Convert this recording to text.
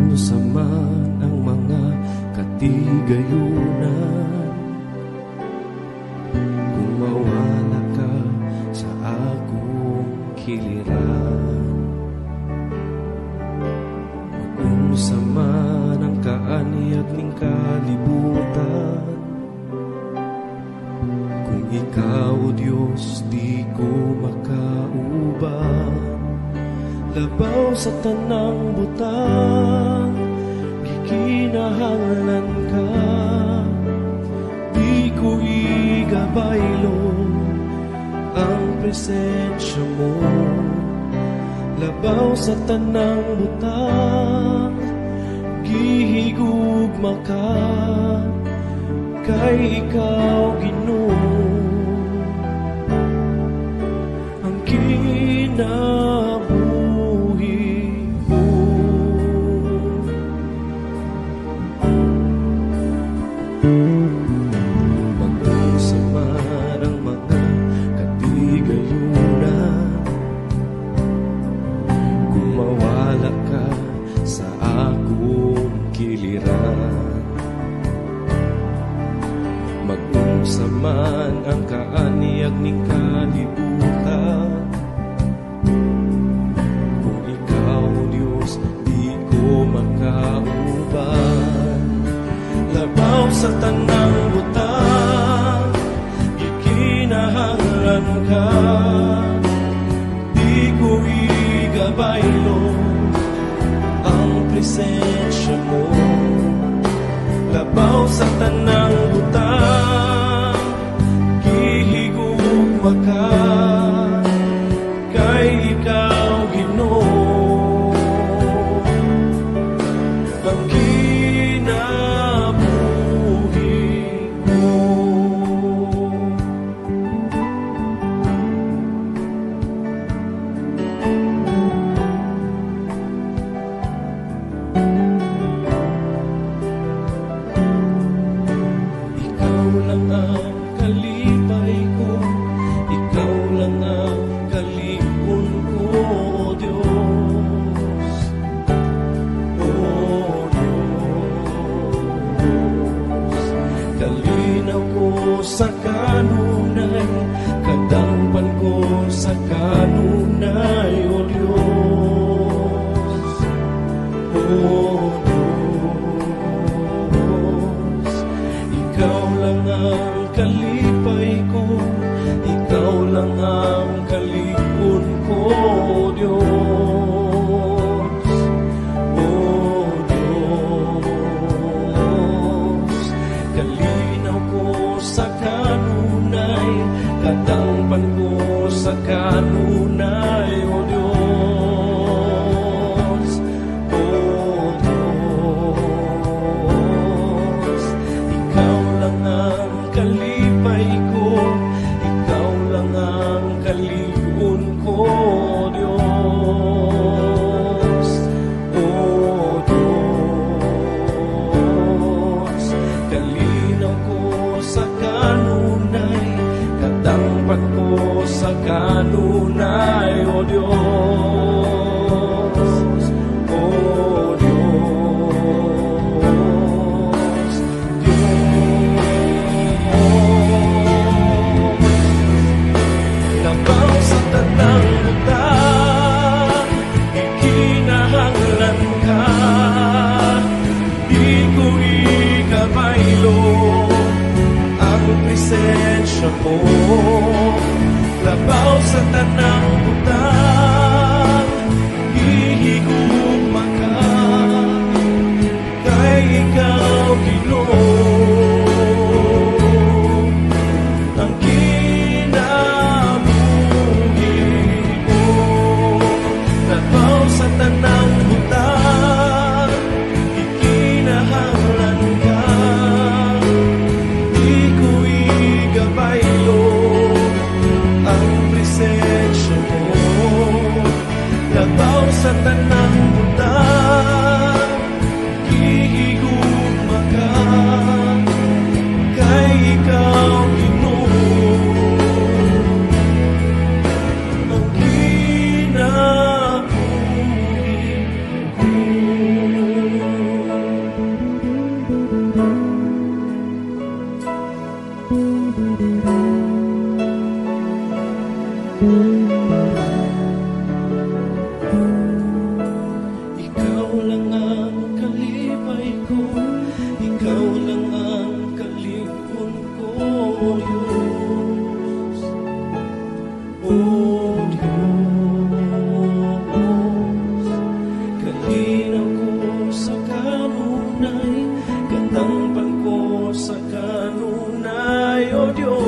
Magdusa man ang mga katigayunan, kung mawala ka sa akong kiliran. Magdusa man ang kaanyag ning kalibutan, kung ikaw, O Diyos, di ko makauban. Labaw sa tanang butang, gikinahanglan ka, di ko igabaylo ang presensya mo. Labaw sa tanang butang, gihigugma ka, kay ikaw, Ginoo, ang kinabuhi ko. Magdusa man ang mga katigayunan, kung mawala ka sa akong kiliran. Magdusa man ang kaanyag ning kalibutan, kung ikaw, Diyos, di ko makauban. Labaw sa tanang butang, gikinahanglan ka, di ko igabaylo ang presensya mo. Labaw sa tanang butang, gihigugma ka, kay ikaw, Ginoo, ang kinabuhi ko. Ikaw lang ang kalipay ko, ikaw lang ang kalipon ko, O Diyos. O Diyos, kalinaw ko sa kanunay, kadampan ko sa kanunay, O Diyos. O Diyos, ikaw lang ang kalipay ko, ikaw lang ang kalipon ko, O Diyos. O Diyos, kalinaw ko sa kanunay, kadampan ko sa kanunay, O Diyos. O Diyos, kanunay, katangpan ko sa kanunay, O Diyos.